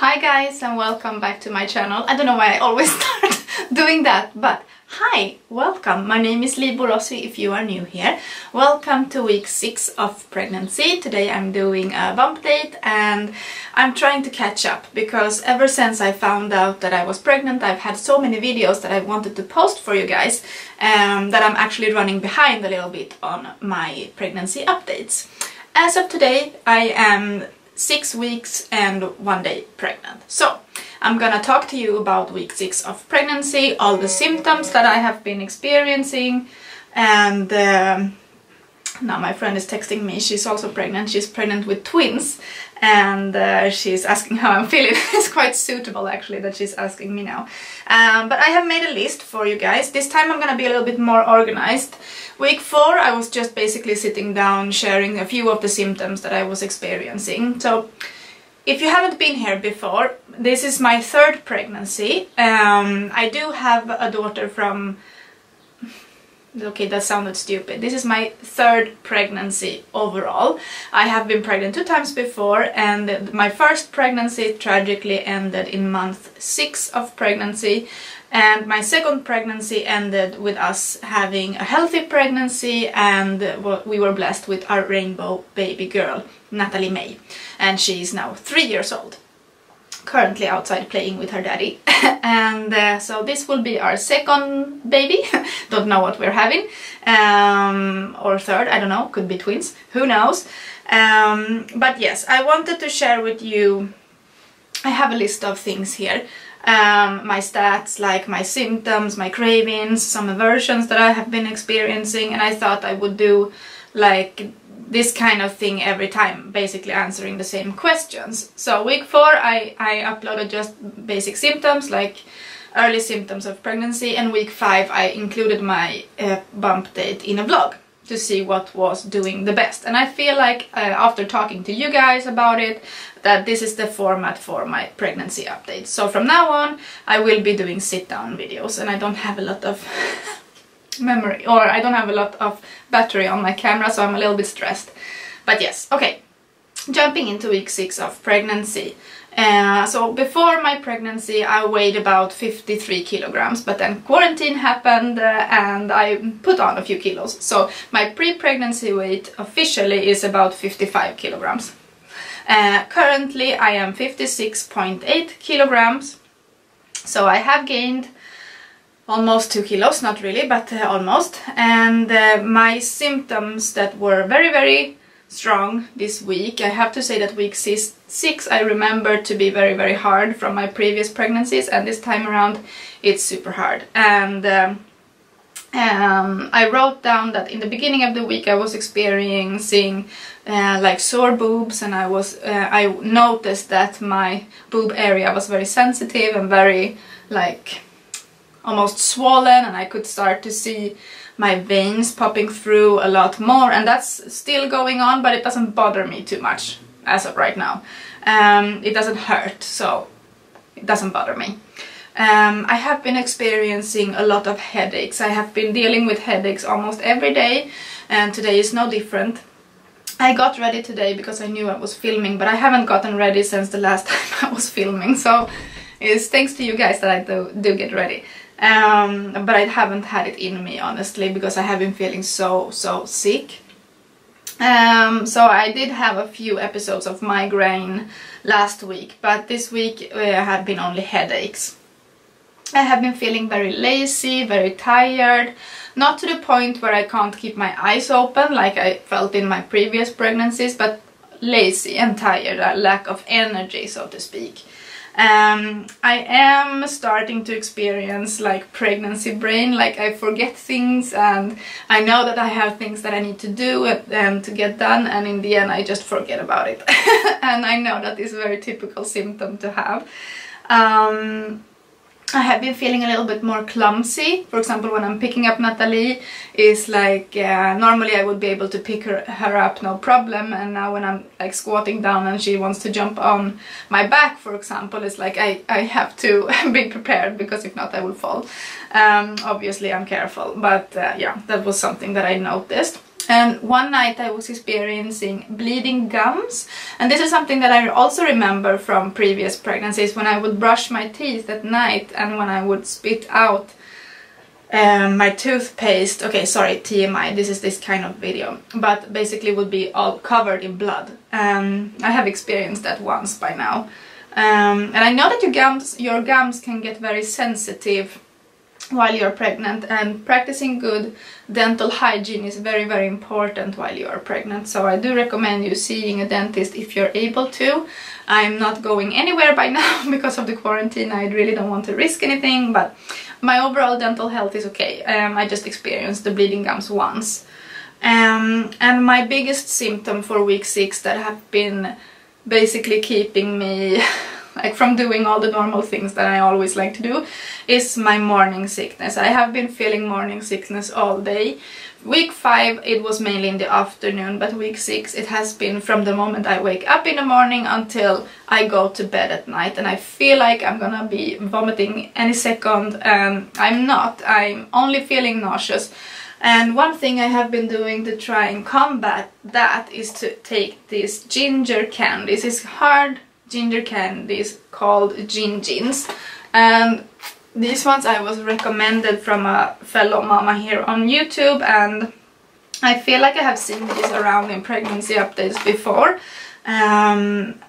Hi guys and welcome back to my channel. I don't know why I always start doing that, but hi, welcome. My name is Lii Borossy if you are new here. Welcome to week 6 of pregnancy. Today I'm doing a bump date and I'm trying to catch up because ever since I found out that I was pregnant I've had so many videos that I wanted to post for you guys that I'm actually running behind a little bit on my pregnancy updates. As of today I am 6 weeks and 1 day pregnant. So I'm gonna talk to you about week 6 of pregnancy, all the symptoms that I have been experiencing, and now my friend is texting me. She's also pregnant. She's pregnant with twins and she's asking how I'm feeling. It's quite suitable actually that she's asking me now. But I have made a list for you guys. This time I'm gonna be a little bit more organized. Week 4 I was just basically sitting down sharing a few of the symptoms that I was experiencing. So if you haven't been here before, this is my 3rd pregnancy. I do have a daughter from... Okay, that sounded stupid. This is my 3rd pregnancy overall. I have been pregnant 2 times before, and my first pregnancy tragically ended in month 6 of pregnancy, and my 2nd pregnancy ended with us having a healthy pregnancy, and we were blessed with our rainbow baby girl, Natalie May, and she is now 3 years old. Currently outside playing with her daddy. And so this will be our 2nd baby. Don't know what we're having, or 3rd, I don't know, could be twins, who knows. But yes, I wanted to share with you, I have a list of things here, my stats, like my symptoms, my cravings, some aversions that I have been experiencing, and I thought I would do like this kind of thing every time, basically answering the same questions. So week 4 I uploaded just basic symptoms like early symptoms of pregnancy, and week 5 I included my bump date in a vlog to see what was doing the best. And I feel like after talking to you guys about it, that this is the format for my pregnancy updates. So from now on I will be doing sit-down videos, and I don't have a lot of memory, or I don't have a lot of battery on my camera, so I'm a little bit stressed. But yes, okay, jumping into week 6 of pregnancy. So before my pregnancy I weighed about 53 kilograms, but then quarantine happened and I put on a few kilos. So my pre-pregnancy weight officially is about 55 kilograms. Currently I am 56.8 kilograms, so I have gained almost 2 kilos, not really, but almost. And my symptoms that were very strong this week, I have to say that week 6 I remember to be very hard from my previous pregnancies, and this time around it's super hard. And I wrote down that in the beginning of the week I was experiencing like sore boobs, and I noticed that my boob area was very sensitive and very like almost swollen, and I could start to see my veins popping through a lot more, and that's still going on, but it doesn't bother me too much as of right now. It doesn't hurt, so it doesn't bother me. I have been experiencing a lot of headaches. I have been dealing with headaches almost every day, and today is no different. I got ready today because I knew I was filming, but I haven't gotten ready since the last time I was filming, so it's thanks to you guys that I do get ready. But I haven't had it in me, honestly, because I have been feeling so sick. So I did have a few episodes of migraine last week, but this week have been only headaches. I have been feeling very lazy, very tired, not to the point where I can't keep my eyes open like I felt in my previous pregnancies, but lazy and tired, a lack of energy, so to speak. I am starting to experience like pregnancy brain, like I forget things, and I know that I have things that I need to do and to get done, and in the end I just forget about it. And I know that is a very typical symptom to have. I have been feeling a little bit more clumsy. For example, when I'm picking up Natalie, is like normally I would be able to pick her up no problem, and now when I'm like squatting down and she wants to jump on my back, for example, it's like I have to be prepared, because if not I will fall. Obviously I'm careful, but yeah, that was something that I noticed. And one night I was experiencing bleeding gums, and this is something that I also remember from previous pregnancies, when I would brush my teeth at night and when I would spit out my toothpaste. Okay, sorry, TMI, this is this kind of video, but basically would be all covered in blood. I have experienced that once by now. And I know that your gums can get very sensitive while you're pregnant, and practicing good dental hygiene is very, very important while you are pregnant. So I do recommend you seeing a dentist if you're able to. I'm not going anywhere by now because of the quarantine. I really don't want to risk anything, but my overall dental health is okay. I just experienced the bleeding gums once. And my biggest symptom for week 6 that have been basically keeping me like from doing all the normal things that I always like to do is my morning sickness. I have been feeling morning sickness all day. Week 5 it was mainly in the afternoon, but week 6 it has been from the moment I wake up in the morning until I go to bed at night, and I feel like I'm gonna be vomiting any second, and I'm not. I'm only feeling nauseous. And one thing I have been doing to try and combat that is to take these ginger candies. It's hard ginger candies called Gin-Gins, and these ones I was recommended from a fellow mama here on YouTube, and I feel like I have seen these around in pregnancy updates before, and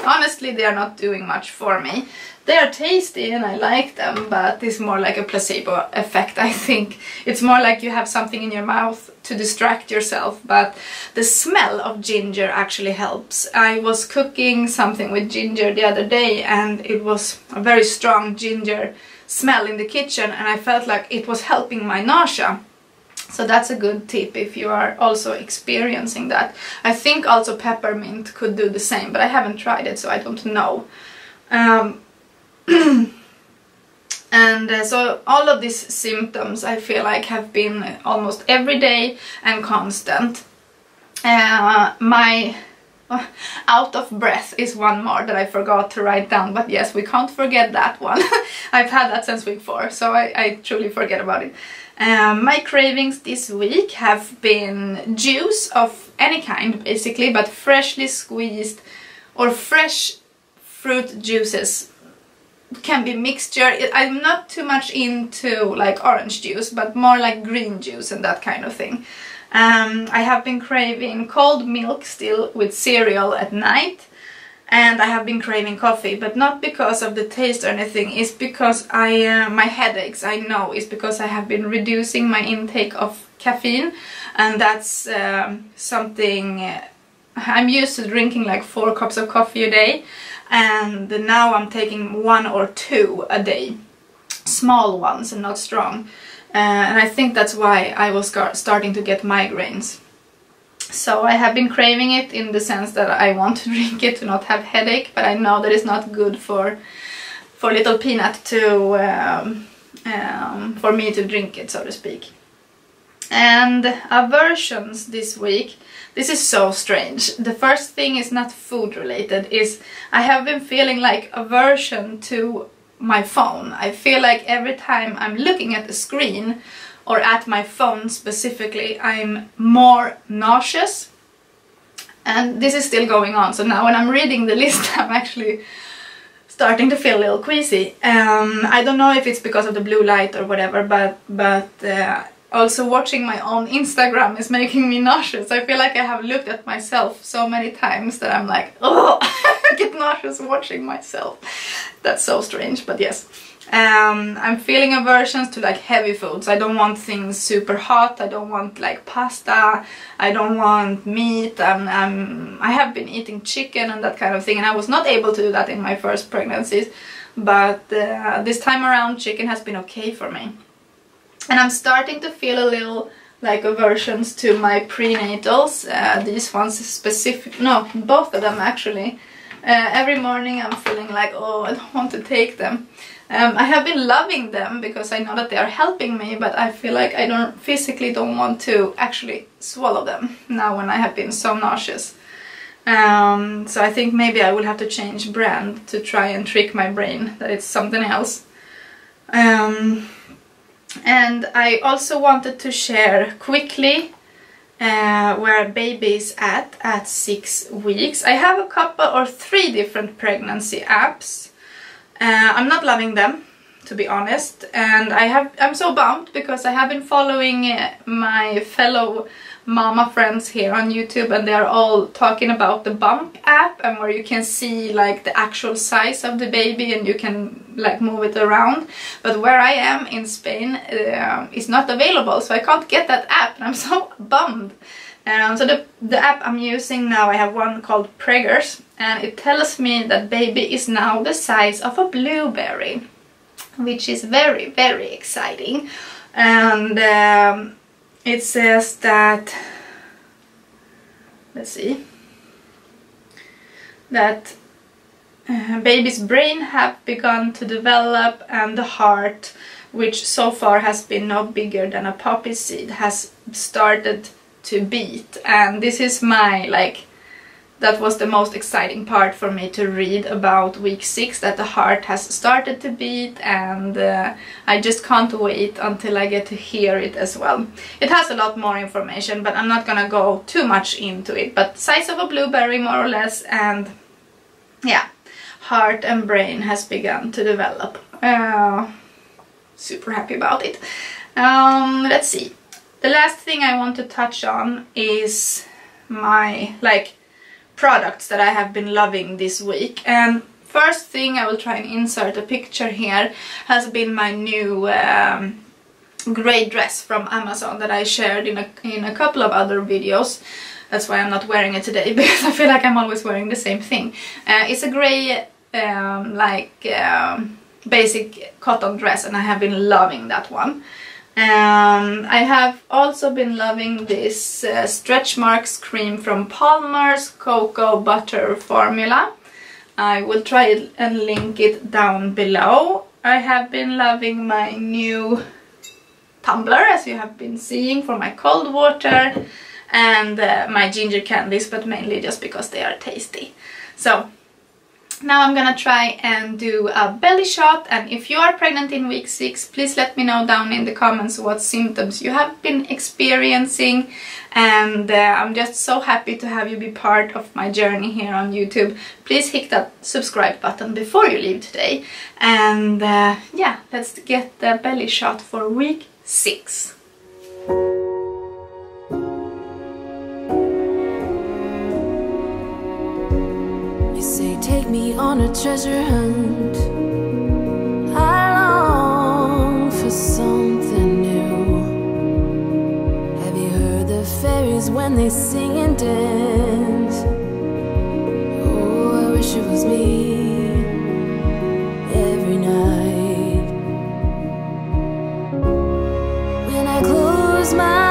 honestly they are not doing much for me. They are tasty and I like them, but it's more like a placebo effect, I think. It's more like you have something in your mouth to distract yourself, but the smell of ginger actually helps. I was cooking something with ginger the other day, and it was a very strong ginger smell in the kitchen, and I felt like it was helping my nausea. So that's a good tip if you are also experiencing that. I think also peppermint could do the same, but I haven't tried it, so I don't know. And so all of these symptoms I feel like have been almost every day and constant. My out of breath is one more that I forgot to write down, but yes, we can't forget that one. I've had that since week 4, so I truly forget about it. My cravings this week have been juice of any kind basically, but freshly squeezed or fresh fruit juices. Can be mixture. I'm not too much into like orange juice, but more like green juice and that kind of thing. I have been craving cold milk still with cereal at night, and I have been craving coffee, but not because of the taste or anything. It's because my headaches, I know, is because I have been reducing my intake of caffeine, and that's something I'm used to drinking like 4 cups of coffee a day. And now I'm taking 1 or 2 a day, small ones and not strong, and I think that's why I was starting to get migraines. So I have been craving it in the sense that I want to drink it to not have headache, but I know that it's not good for little Peanut to for me to drink it, so to speak. And aversions this week. This is so strange. The first thing is not food related, is I have been feeling like aversion to my phone. I feel like every time I'm looking at the screen or at my phone specifically, I'm more nauseous. And this is still going on. So now when I'm reading the list, I'm actually starting to feel a little queasy. I don't know if it's because of the blue light or whatever, but also watching my own Instagram is making me nauseous. I feel like I have looked at myself so many times that I'm like, oh, I get nauseous watching myself. That's so strange, but yes. I'm feeling aversions to like heavy foods. I don't want things super hot. I don't want like pasta. I don't want meat. I have been eating chicken and that kind of thing, and I was not able to do that in my first pregnancies. But this time around chicken has been okay for me. And I'm starting to feel a little like aversions to my prenatals. These ones specific, no, both of them actually. Every morning I'm feeling like, oh, I don't want to take them. I have been loving them because I know that they are helping me, but I feel like I physically don't want to actually swallow them now when I have been so nauseous. So I think maybe I will have to change brand to try and trick my brain that it's something else. And I also wanted to share quickly where baby is at 6 weeks. I have a couple or 3 different pregnancy apps. I'm not loving them, to be honest, and I'm so bummed because I have been following my fellow mama friends here on YouTube, and they're all talking about the Bump app, and where you can see like the actual size of the baby and you can like move it around. But where I am in Spain, it's not available, so I can't get that app, and I'm so bummed. So the app I'm using now, I have one called Preggers, and it tells me that baby is now the size of a blueberry, which is very, very exciting. And it says that, let's see, that baby's brain have begun to develop, and the heart, which so far has been no bigger than a poppy seed, has started to beat. And this is my, like, that was the most exciting part for me to read about week 6, that the heart has started to beat, and I just can't wait until I get to hear it as well. It has a lot more information, but I'm not gonna go too much into it. But size of a blueberry more or less, and yeah, heart and brain has begun to develop. Super happy about it. Let's see. The last thing I want to touch on is my products that I have been loving this week. And first thing, I will try and insert a picture here, has been my new grey dress from Amazon that I shared in a couple of other videos. That's why I'm not wearing it today, because I feel like I'm always wearing the same thing. It's a grey basic cotton dress, and I have been loving that one. I have also been loving this Stretch Marks cream from Palmer's Cocoa Butter Formula. I will try and link it down below. I have been loving my new tumbler, as you have been seeing, for my cold water, and my ginger candies, but mainly just because they are tasty. So now I'm gonna try and do a belly shot, and if you are pregnant in week 6, please let me know down in the comments what symptoms you have been experiencing. And I'm just so happy to have you be part of my journey here on YouTube. Please hit that subscribe button before you leave today. And yeah, let's get the belly shot for week 6. Say, take me on a treasure hunt. I long for something new. Have you heard the fairies when they sing and dance? Oh, I wish it was me every night. When I close my